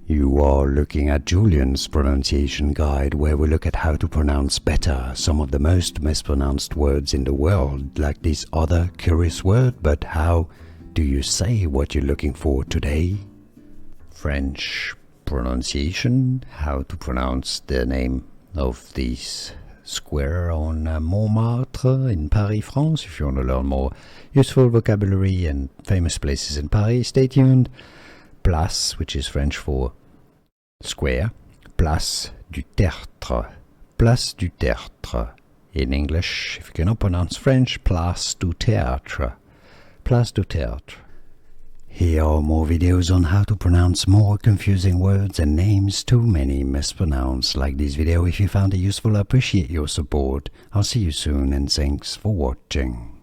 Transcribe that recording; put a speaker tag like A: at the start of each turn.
A: You are looking at Julian's pronunciation guide, where we look at how to pronounce better some of the most mispronounced words in the world, like this other curious word. But how do you say what you're looking for today? French pronunciation, how to pronounce the name of this square on Montmartre in Paris, France. If you want to learn more useful vocabulary and famous places in Paris, stay tuned. Place, which is French for square, Place du Tertre, Place du Tertre. In English, if you cannot pronounce French, Place du Tertre, Place du Tertre. Here are more videos on how to pronounce more confusing words and names too many mispronounced. Like this video if you found it useful. I appreciate your support. I'll see you soon and thanks for watching.